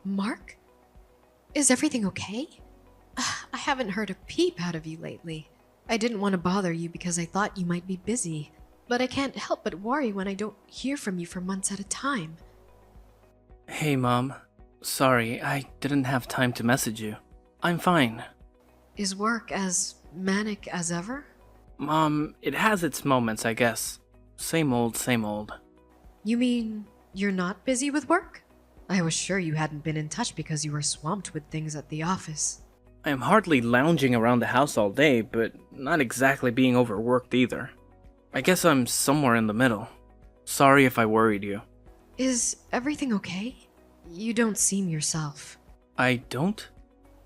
Mark? Is everything okay? I haven't heard a peep out of you lately. I didn't want to bother you because I thought you might be busy, but I can't help but worry when I don't hear from you for months at a time. Hey, Mom. Sorry, I didn't have time to message you. I'm fine. Is work as manic as ever? Mom, it has its moments, I guess. Same old, same old. You mean you're not busy with work? I was sure you hadn't been in touch because you were swamped with things at the office. I am hardly lounging around the house all day, but not exactly being overworked either. I guess I'm somewhere in the middle. Sorry if I worried you. Is everything okay? You don't seem yourself. I don't?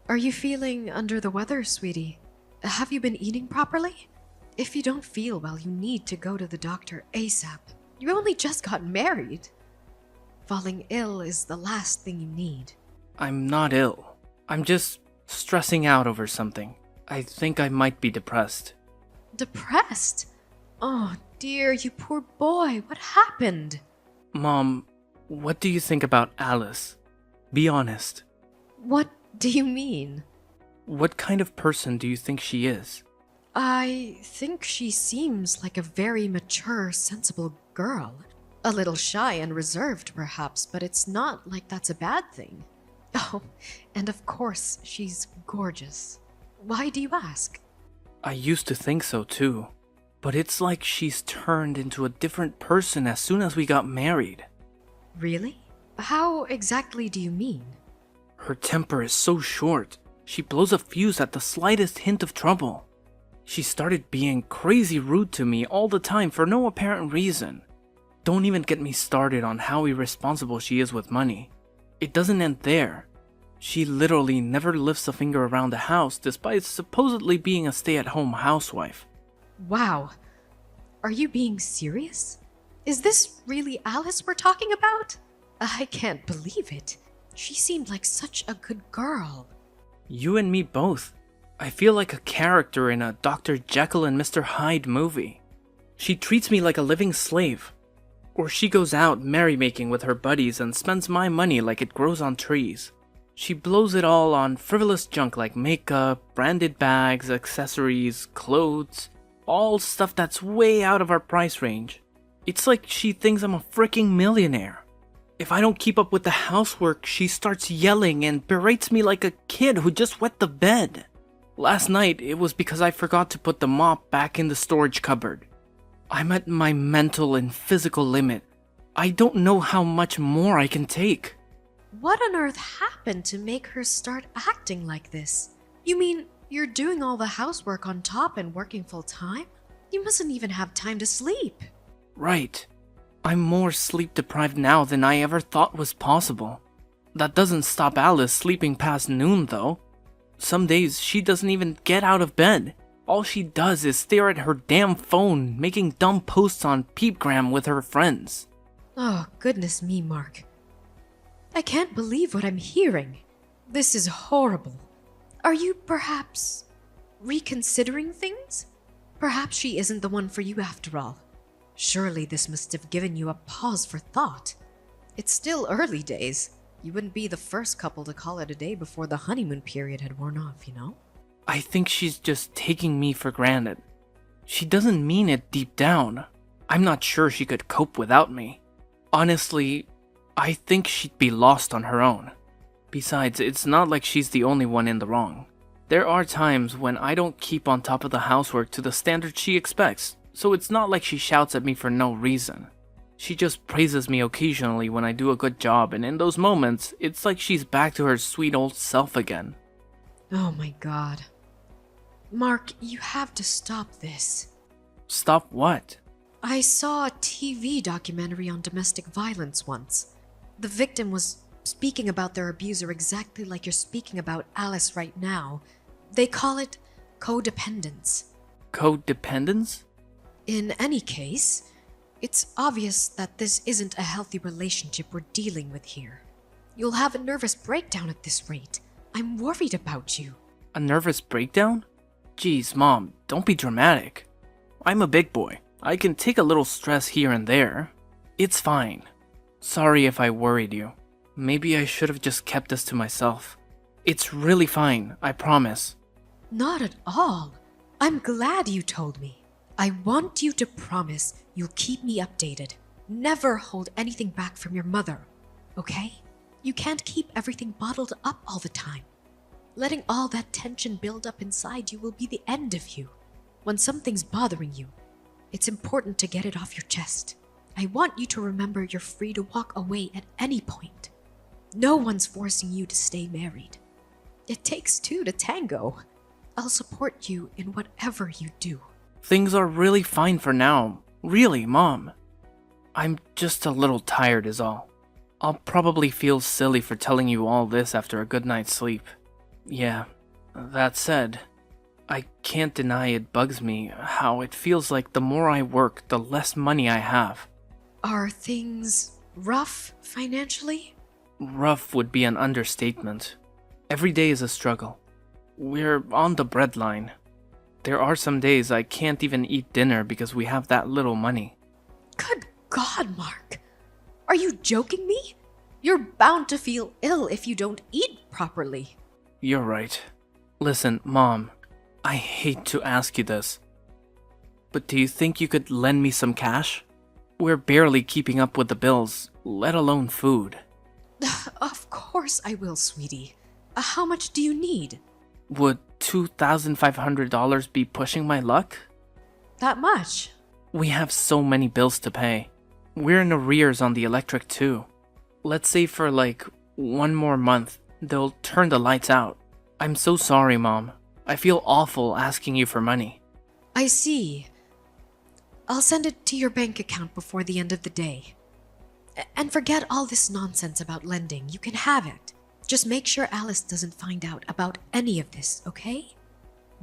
Are you feeling under the weather, sweetie? Have you been eating properly? If you don't feel well, you need to go to the doctor ASAP. You only just got married. Falling ill is the last thing you need. I'm not ill. I'm just stressing out over something. I think I might be depressed. Depressed? Oh dear, you poor boy. What happened? Mom, what do you think about Alice? Be honest. What do you mean? What kind of person do you think she is? I think she seems like a very mature, sensible girl. A little shy and reserved, perhaps, but it's not like that's a bad thing. Oh, and of course, she's gorgeous. Why do you ask? I used to think so too, but it's like she's turned into a different person as soon as we got married. Really? How exactly do you mean? Her temper is so short. She blows a fuse at the slightest hint of trouble. She started being crazy rude to me all the time for no apparent reason. Don't even get me started on how irresponsible she is with money. It doesn't end there. She literally never lifts a finger around the house despite supposedly being a stay-at-home housewife. Wow. Are you being serious? Is this really Alice we're talking about? I can't believe it. She seemed like such a good girl. You and me both. I feel like a character in a Dr. Jekyll and Mr. Hyde movie. She treats me like a living slave. Or she goes out merrymaking with her buddies and spends my money like it grows on trees. She blows it all on frivolous junk like makeup, branded bags, accessories, clothes, all stuff that's way out of our price range. It's like she thinks I'm a freaking millionaire. If I don't keep up with the housework, she starts yelling and berates me like a kid who just wet the bed. Last night, it was because I forgot to put the mop back in the storage cupboard. I'm at my mental and physical limit. I don't know how much more I can take. What on earth happened to make her start acting like this? You mean you're doing all the housework on top and working full time? You mustn't even have time to sleep. Right. I'm more sleep deprived now than I ever thought was possible. That doesn't stop Alice sleeping past noon, though. Some days she doesn't even get out of bed. All she does is stare at her damn phone, making dumb posts on Peepgram with her friends. Oh, goodness me, Mark. I can't believe what I'm hearing. This is horrible. Are you perhaps reconsidering things? Perhaps she isn't the one for you after all. Surely this must have given you a pause for thought. It's still early days. You wouldn't be the first couple to call it a day before the honeymoon period had worn off, you know? I think she's just taking me for granted. She doesn't mean it deep down. I'm not sure she could cope without me. Honestly, I think she'd be lost on her own. Besides, it's not like she's the only one in the wrong. There are times when I don't keep on top of the housework to the standard she expects, so it's not like she shouts at me for no reason. She just praises me occasionally when I do a good job, and in those moments, it's like she's back to her sweet old self again. Oh my god. Mark, you have to stop this. Stop what? I saw a TV documentary on domestic violence once. The victim was speaking about their abuser exactly like you're speaking about Alice right now. They call it codependence. Codependence? In any case, it's obvious that this isn't a healthy relationship we're dealing with here. You'll have a nervous breakdown at this rate. I'm worried about you. A nervous breakdown? Geez, Mom, don't be dramatic. I'm a big boy. I can take a little stress here and there. It's fine. Sorry if I worried you. Maybe I should have just kept this to myself. It's really fine, I promise. Not at all. I'm glad you told me. I want you to promise you'll keep me updated. Never hold anything back from your mother, okay? You can't keep everything bottled up all the time. Letting all that tension build up inside you will be the end of you. When something's bothering you, it's important to get it off your chest. I want you to remember you're free to walk away at any point. No one's forcing you to stay married. It takes two to tango. I'll support you in whatever you do. Things are really fine for now. Really, Mom. I'm just a little tired is all. I'll probably feel silly for telling you all this after a good night's sleep. Yeah, that said, I can't deny it bugs me how it feels like the more I work, the less money I have. Are things rough financially? Rough would be an understatement. Every day is a struggle. We're on the breadline. There are some days I can't even eat dinner because we have that little money. Good God, Mark. Are you joking me? You're bound to feel ill if you don't eat properly. You're right. Listen, Mom, I hate to ask you this, but do you think you could lend me some cash? We're barely keeping up with the bills, let alone food. Of course I will, sweetie. How much do you need? Would $2,500 be pushing my luck? That much? We have so many bills to pay. We're in arrears on the electric too. Let's say for like 1 more month, they'll turn the lights out. I'm so sorry, Mom. I feel awful asking you for money. I see. I'll send it to your bank account before the end of the day. And forget all this nonsense about lending. You can have it. Just make sure Alice doesn't find out about any of this, okay?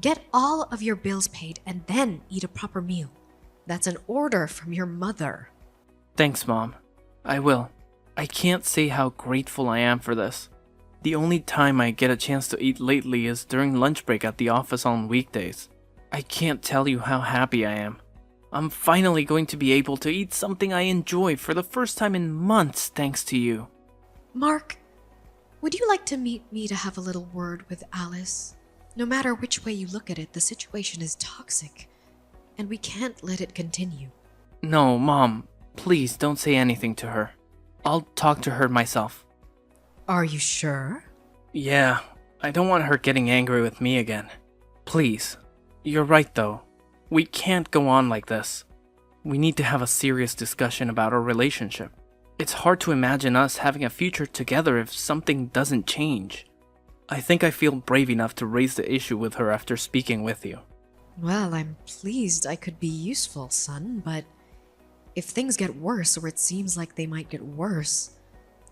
Get all of your bills paid and then eat a proper meal. That's an order from your mother. Thanks, Mom. I will. I can't say how grateful I am for this. The only time I get a chance to eat lately is during lunch break at the office on weekdays. I can't tell you how happy I am. I'm finally going to be able to eat something I enjoy for the first time in months thanks to you. Mark, would you like to meet me to have a little word with Alice? No matter which way you look at it, the situation is toxic, and we can't let it continue. No, Mom, please don't say anything to her. I'll talk to her myself. Are you sure? Yeah, I don't want her getting angry with me again. Please. You're right though. We can't go on like this. We need to have a serious discussion about our relationship. It's hard to imagine us having a future together if something doesn't change. I think I feel brave enough to raise the issue with her after speaking with you. Well, I'm pleased I could be useful, son, but if things get worse or it seems like they might get worse,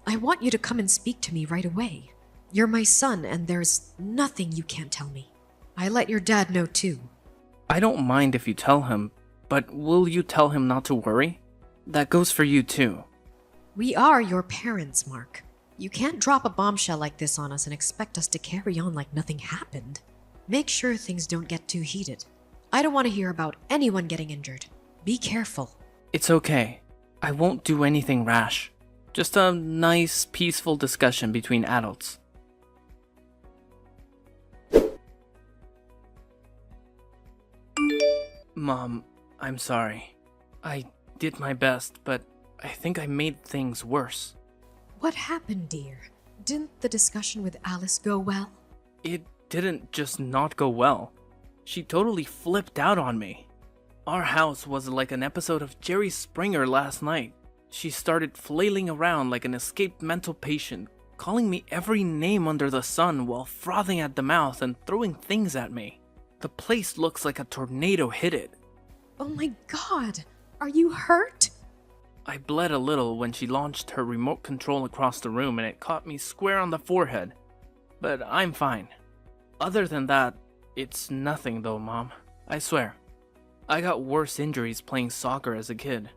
I want you to come and speak to me right away. You're my son and there's nothing you can't tell me. I let your dad know too. I don't mind if you tell him, but will you tell him not to worry? That goes for you too. We are your parents, Mark. You can't drop a bombshell like this on us and expect us to carry on like nothing happened. Make sure things don't get too heated. I don't want to hear about anyone getting injured. Be careful. It's okay. I won't do anything rash. Just a nice, peaceful discussion between adults. Mom, I'm sorry. I did my best, but I think I made things worse. What happened, dear? Didn't the discussion with Alice go well? It didn't just not go well. She totally flipped out on me. Our house was like an episode of Jerry Springer last night. She started flailing around like an escaped mental patient, calling me every name under the sun while frothing at the mouth and throwing things at me. The place looks like a tornado hit it. Oh my God! Are you hurt? I bled a little when she launched her remote control across the room and it caught me square on the forehead. But I'm fine. Other than that, it's nothing though, Mom. I swear. I got worse injuries playing soccer as a kid.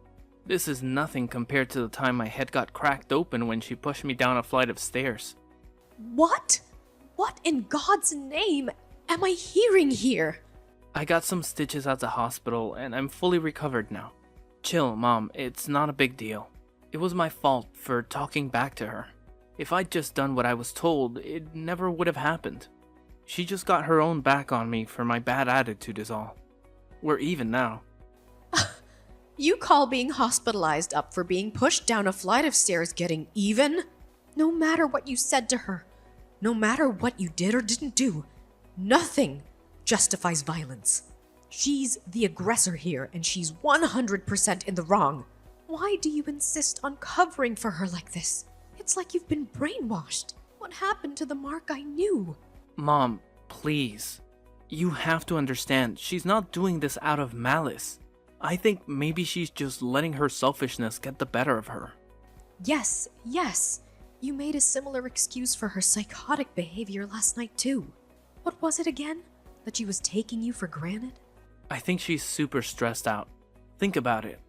This is nothing compared to the time my head got cracked open when she pushed me down a flight of stairs. What? What in God's name am I hearing here? I got some stitches at the hospital and I'm fully recovered now. Chill, Mom, it's not a big deal. It was my fault for talking back to her. If I'd just done what I was told, it never would have happened. She just got her own back on me for my bad attitude is all. We're even now. You call being hospitalized up for being pushed down a flight of stairs getting even? No matter what you said to her, no matter what you did or didn't do, nothing justifies violence. She's the aggressor here, and she's 100% in the wrong. Why do you insist on covering for her like this? It's like you've been brainwashed. What happened to the Mark I knew? Mom, please. You have to understand, she's not doing this out of malice. I think maybe she's just letting her selfishness get the better of her. Yes. You made a similar excuse for her psychotic behavior last night too. What was it again? That she was taking you for granted? I think she's super stressed out. Think about it.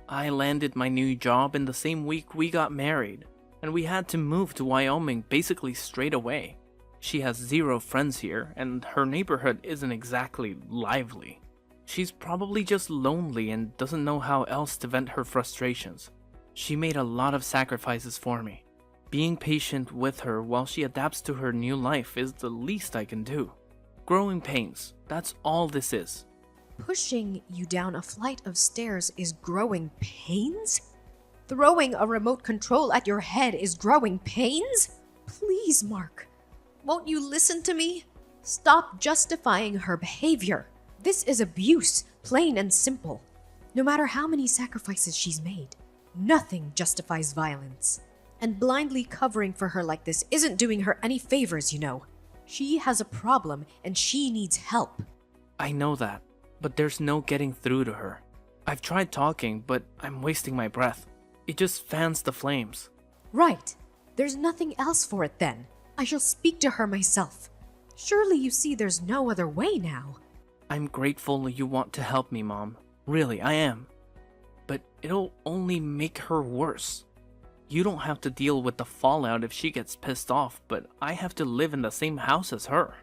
I landed my new job in the same week we got married, and we had to move to Wyoming basically straight away. She has 0 friends here, and her neighborhood isn't exactly lively. She's probably just lonely and doesn't know how else to vent her frustrations. She made a lot of sacrifices for me. Being patient with her while she adapts to her new life is the least I can do. Growing pains, that's all this is. Pushing you down a flight of stairs is growing pains? Throwing a remote control at your head is growing pains? Please, Mark, won't you listen to me? Stop justifying her behavior. This is abuse, plain and simple. No matter how many sacrifices she's made, nothing justifies violence. And blindly covering for her like this isn't doing her any favors, you know. She has a problem and she needs help. I know that, but there's no getting through to her. I've tried talking, but I'm wasting my breath. It just fans the flames. Right. There's nothing else for it then. I shall speak to her myself. Surely you see there's no other way now. I'm grateful you want to help me, Mom. Really, I am. But it'll only make her worse. You don't have to deal with the fallout if she gets pissed off, but I have to live in the same house as her.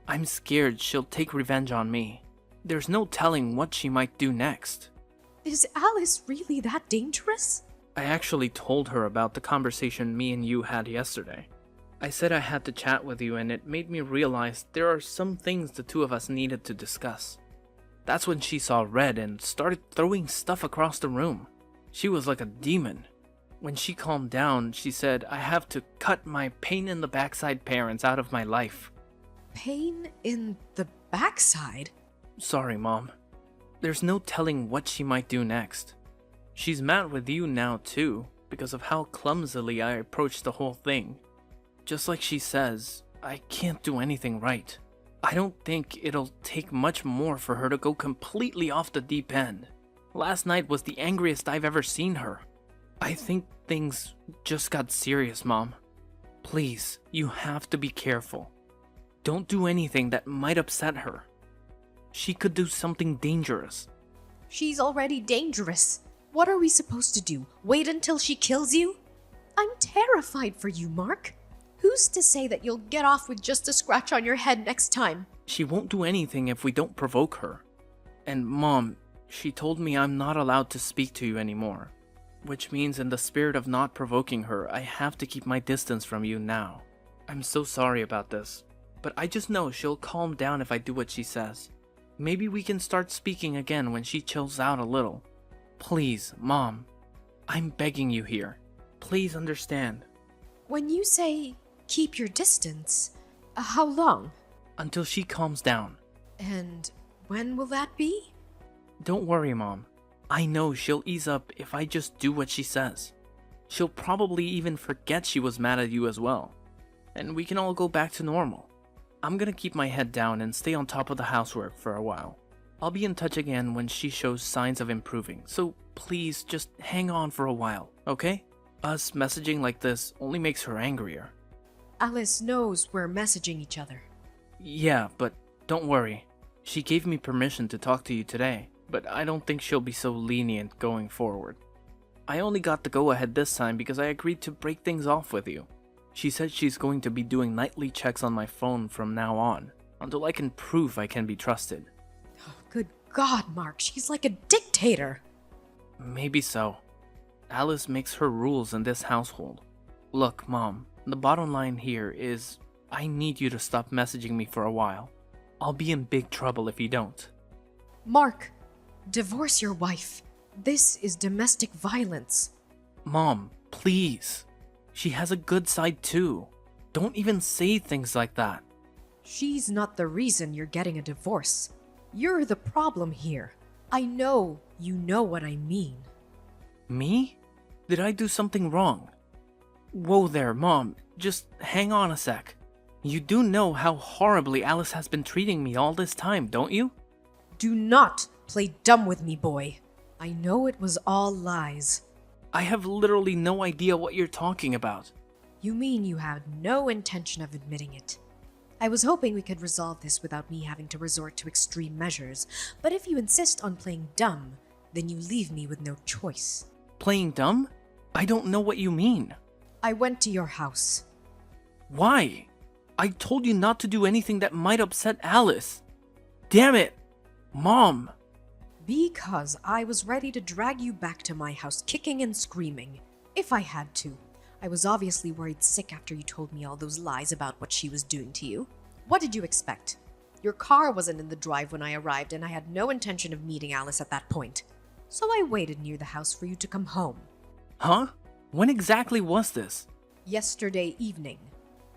I'm scared she'll take revenge on me. There's no telling what she might do next. Is Alice really that dangerous? I actually told her about the conversation me and you had yesterday. I said I had to chat with you, and it made me realize there are some things the two of us needed to discuss. That's when she saw red and started throwing stuff across the room. She was like a demon. When she calmed down, she said I have to cut my pain in the backside parents out of my life. Pain in the backside? Sorry, Mom. There's no telling what she might do next. She's mad with you now too, because of how clumsily I approached the whole thing. Just like she says, I can't do anything right. I don't think it'll take much more for her to go completely off the deep end. Last night was the angriest I've ever seen her. I think things just got serious, Mom. Please, you have to be careful. Don't do anything that might upset her. She could do something dangerous. She's already dangerous. What are we supposed to do? Wait until she kills you? I'm terrified for you, Mark. Who's to say that you'll get off with just a scratch on your head next time? She won't do anything if we don't provoke her. And Mom, she told me I'm not allowed to speak to you anymore. Which means in the spirit of not provoking her, I have to keep my distance from you now. I'm so sorry about this, but I just know she'll calm down if I do what she says. Maybe we can start speaking again when she chills out a little. Please, Mom. I'm begging you here. Please understand. When you say keep your distance, how long? Until she calms down. And when will that be? Don't worry, Mom. I know she'll ease up if I just do what she says. She'll probably even forget she was mad at you as well. And we can all go back to normal. I'm gonna keep my head down and stay on top of the housework for a while. I'll be in touch again when she shows signs of improving, so please just hang on for a while, okay? Us messaging like this only makes her angrier. Alice knows we're messaging each other. Yeah, but don't worry. She gave me permission to talk to you today, but I don't think she'll be so lenient going forward. I only got the go-ahead this time because I agreed to break things off with you. She said she's going to be doing nightly checks on my phone from now on, until I can prove I can be trusted. Oh, good God, Mark, she's like a dictator. Maybe so. Alice makes her rules in this household. Look, Mom, the bottom line here is I need you to stop messaging me for a while. I'll be in big trouble if you don't. Mark, divorce your wife. This is domestic violence. Mom, please. She has a good side too. Don't even say things like that. She's not the reason you're getting a divorce. You're the problem here. I know you know what I mean. Me? Did I do something wrong? Whoa there, Mom. Just hang on a sec. You do know how horribly Alice has been treating me all this time, don't you? Do not play dumb with me, boy. I know it was all lies. I have literally no idea what you're talking about. You mean you had no intention of admitting it? I was hoping we could resolve this without me having to resort to extreme measures, but if you insist on playing dumb, then you leave me with no choice. Playing dumb? I don't know what you mean. I went to your house. Why? I told you not to do anything that might upset Alice. Damn it! Mom! Because I was ready to drag you back to my house kicking and screaming, if I had to. I was obviously worried sick after you told me all those lies about what she was doing to you. What did you expect? Your car wasn't in the drive when I arrived, and I had no intention of meeting Alice at that point. So I waited near the house for you to come home. Huh? When exactly was this? Yesterday evening.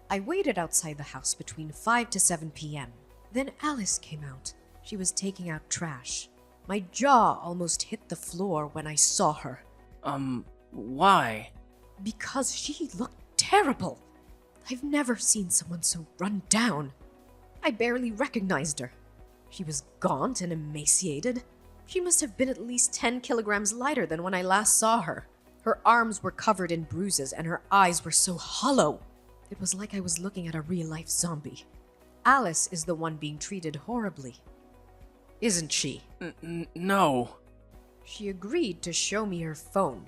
I waited outside the house between 5 to 7 p.m. Then Alice came out. She was taking out trash. My jaw almost hit the floor when I saw her. Why? Because she looked terrible. I've never seen someone so run down. I barely recognized her. She was gaunt and emaciated. She must have been at least 10 kilograms lighter than when I last saw her. Her arms were covered in bruises and her eyes were so hollow. It was like I was looking at a real-life zombie. Alice is the one being treated horribly. Isn't she? No. She agreed to show me her phone.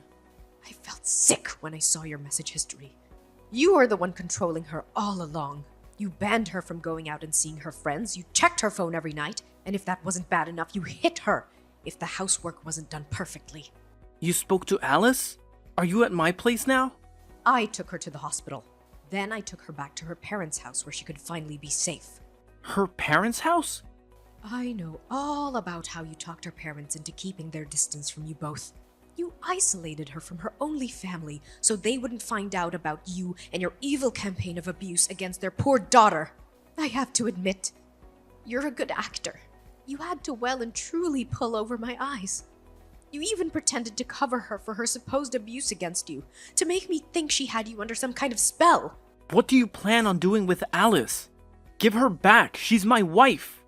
I felt sick when I saw your message history. You are the one controlling her all along. You banned her from going out and seeing her friends, you checked her phone every night, and if that wasn't bad enough, you hit her if the housework wasn't done perfectly. You spoke to Alice? Are you at my place now? I took her to the hospital. Then I took her back to her parents' house where she could finally be safe. Her parents' house? I know all about how you talked her parents into keeping their distance from you both. You isolated her from her only family so they wouldn't find out about you and your evil campaign of abuse against their poor daughter. I have to admit, you're a good actor. You had to well and truly pull over my eyes. You even pretended to cover her for her supposed abuse against you, to make me think she had you under some kind of spell. What do you plan on doing with Alice? Give her back. She's my wife.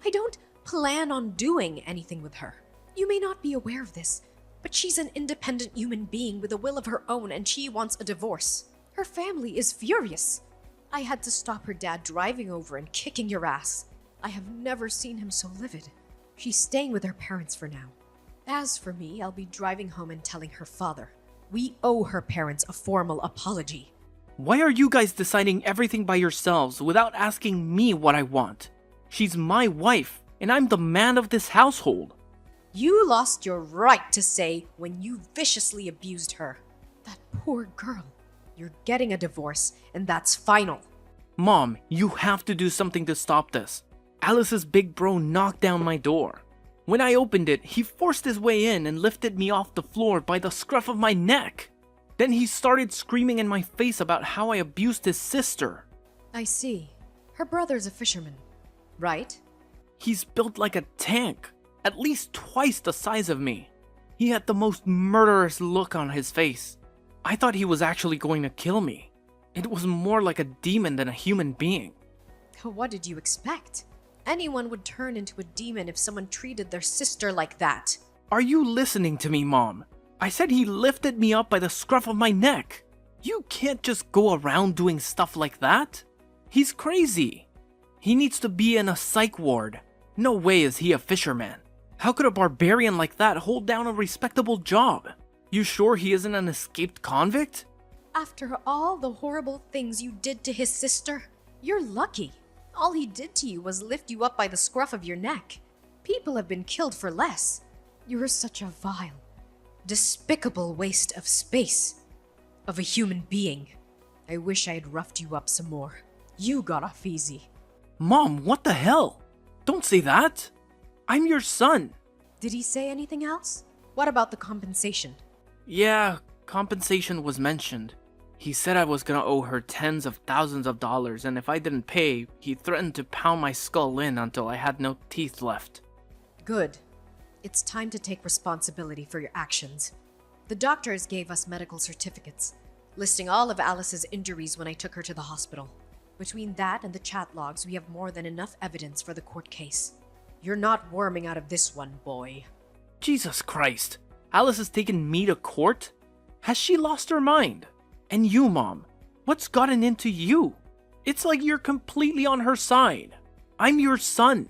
I don't plan on doing anything with her. You may not be aware of this, but she's an independent human being with a will of her own, and she wants a divorce. Her family is furious. I had to stop her dad driving over and kicking your ass. I have never seen him so livid. She's staying with her parents for now. As for me, I'll be driving home and telling her father. We owe her parents a formal apology. Why are you guys deciding everything by yourselves without asking me what I want? She's my wife, and I'm the man of this household. You lost your right to say when you viciously abused her. That poor girl. You're getting a divorce, and that's final. Mom, you have to do something to stop this. Alice's big bro knocked down my door. When I opened it, he forced his way in and lifted me off the floor by the scruff of my neck. Then he started screaming in my face about how I abused his sister. I see. Her brother's a fisherman, right? He's built like a tank, at least twice the size of me. He had the most murderous look on his face. I thought he was actually going to kill me. It was more like a demon than a human being. What did you expect? Anyone would turn into a demon if someone treated their sister like that. Are you listening to me, Mom? I said he lifted me up by the scruff of my neck. You can't just go around doing stuff like that. He's crazy. He needs to be in a psych ward. No way is he a fisherman. How could a barbarian like that hold down a respectable job? You sure he isn't an escaped convict? After all the horrible things you did to his sister, you're lucky. All he did to you was lift you up by the scruff of your neck. People have been killed for less. You're such a vile, despicable waste of space. Of a human being. I wish I had roughed you up some more. You got off easy. Mom, what the hell? Don't say that. I'm your son. Did he say anything else? What about the compensation? Yeah, compensation was mentioned. He said I was gonna owe her tens of thousands of dollars, and if I didn't pay, he threatened to pound my skull in until I had no teeth left. Good. It's time to take responsibility for your actions. The doctors gave us medical certificates, listing all of Alice's injuries when I took her to the hospital. Between that and the chat logs, we have more than enough evidence for the court case. You're not worming out of this one, boy. Jesus Christ. Alice has taken me to court? Has she lost her mind? And you, Mom, what's gotten into you? It's like you're completely on her side. I'm your son.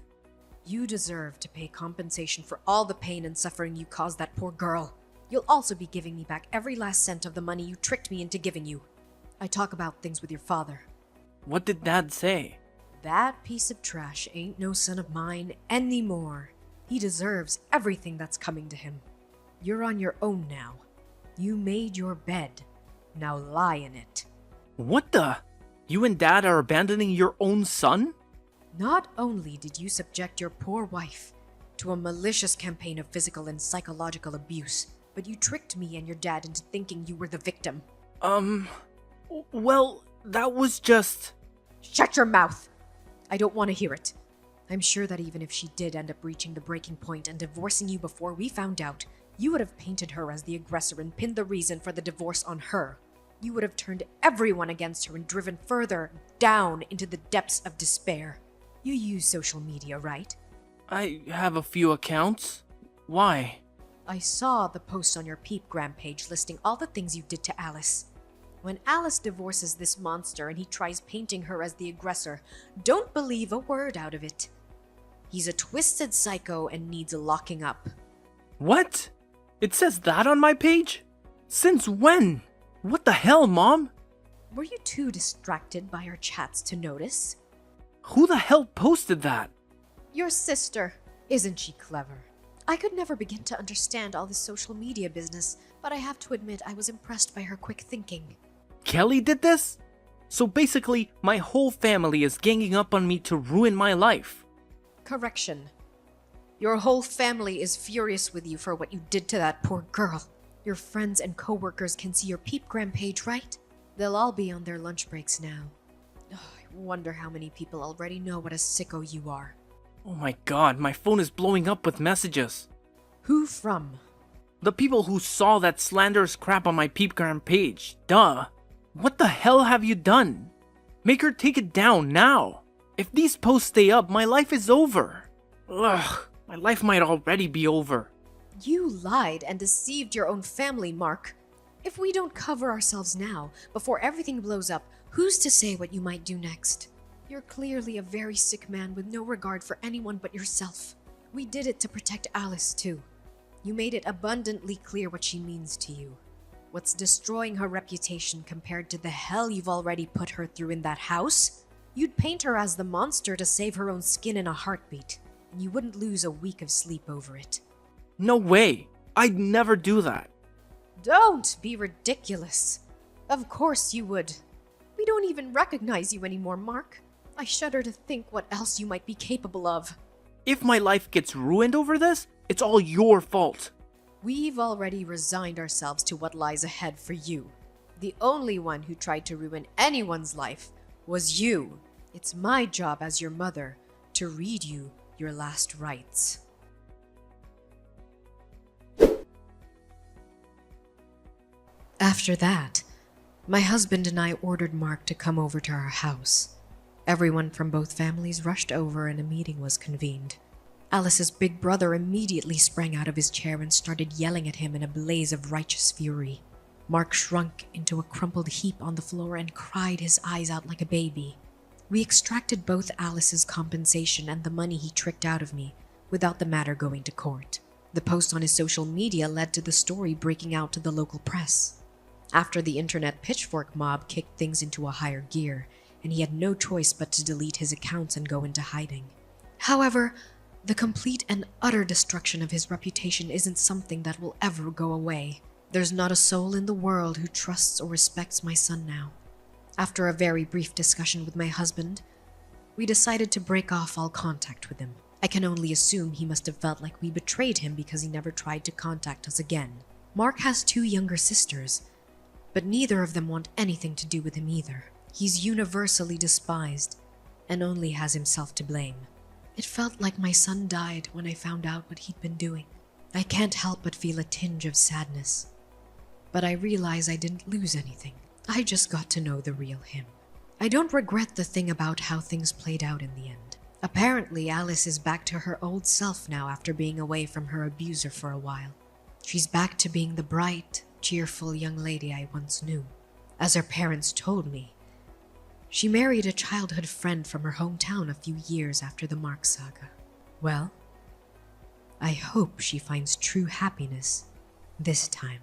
You deserve to pay compensation for all the pain and suffering you caused that poor girl. You'll also be giving me back every last cent of the money you tricked me into giving you. I talk about things with your father. What did Dad say? That piece of trash ain't no son of mine anymore. He deserves everything that's coming to him. You're on your own now. You made your bed. Now lie in it. What the? You and Dad are abandoning your own son? Not only did you subject your poor wife to a malicious campaign of physical and psychological abuse, but you tricked me and your dad into thinking you were the victim. Well, that was just... Shut your mouth! I don't want to hear it. I'm sure that even if she did end up reaching the breaking point and divorcing you before we found out, you would have painted her as the aggressor and pinned the reason for the divorce on her. You would have turned everyone against her and driven further down into the depths of despair. You use social media, right? I have a few accounts. Why? I saw the post on your Peepgram page listing all the things you did to Alice. When Alice divorces this monster and he tries painting her as the aggressor, don't believe a word out of it. He's a twisted psycho and needs locking up. What? It says that on my page? Since when? What the hell, Mom? Were you too distracted by our chats to notice? Who the hell posted that? Your sister. Isn't she clever? I could never begin to understand all this social media business, but I have to admit I was impressed by her quick thinking. Kelly did this? So basically, my whole family is ganging up on me to ruin my life. Correction. Your whole family is furious with you for what you did to that poor girl. Your friends and coworkers can see your Peepgram page, right? They'll all be on their lunch breaks now. I wonder how many people already know what a sicko you are. Oh my god, my phone is blowing up with messages. Who from? The people who saw that slanderous crap on my Peepgram page. Duh. What the hell have you done? Make her take it down now. If these posts stay up, my life is over. Ugh, my life might already be over. You lied and deceived your own family, Mark. If we don't cover ourselves now, before everything blows up, who's to say what you might do next? You're clearly a very sick man with no regard for anyone but yourself. We did it to protect Alice, too. You made it abundantly clear what she means to you. What's destroying her reputation compared to the hell you've already put her through in that house? You'd paint her as the monster to save her own skin in a heartbeat, and you wouldn't lose a week of sleep over it. No way. I'd never do that. Don't be ridiculous. Of course you would. We don't even recognize you anymore, Mark. I shudder to think what else you might be capable of. If my life gets ruined over this, it's all your fault. We've already resigned ourselves to what lies ahead for you. The only one who tried to ruin anyone's life was you. It's my job as your mother to read you your last rites. After that, my husband and I ordered Mark to come over to our house. Everyone from both families rushed over and a meeting was convened. Alice's big brother immediately sprang out of his chair and started yelling at him in a blaze of righteous fury. Mark shrunk into a crumpled heap on the floor and cried his eyes out like a baby. We extracted both Alice's compensation and the money he tricked out of me, without the matter going to court. The post on his social media led to the story breaking out to the local press. After the internet pitchfork mob kicked things into a higher gear, and he had no choice but to delete his accounts and go into hiding. However, the complete and utter destruction of his reputation isn't something that will ever go away. There's not a soul in the world who trusts or respects my son now. After a very brief discussion with my husband, we decided to break off all contact with him. I can only assume he must have felt like we betrayed him because he never tried to contact us again. Mark has 2 younger sisters, but neither of them want anything to do with him either. He's universally despised and only has himself to blame. It felt like my son died when I found out what he'd been doing. I can't help but feel a tinge of sadness, but I realize I didn't lose anything. I just got to know the real him. I don't regret the thing about how things played out in the end. Apparently, Alice is back to her old self now after being away from her abuser for a while. She's back to being the bright, cheerful young lady I once knew. As her parents told me, she married a childhood friend from her hometown a few years after the Mark saga. Well, I hope she finds true happiness this time.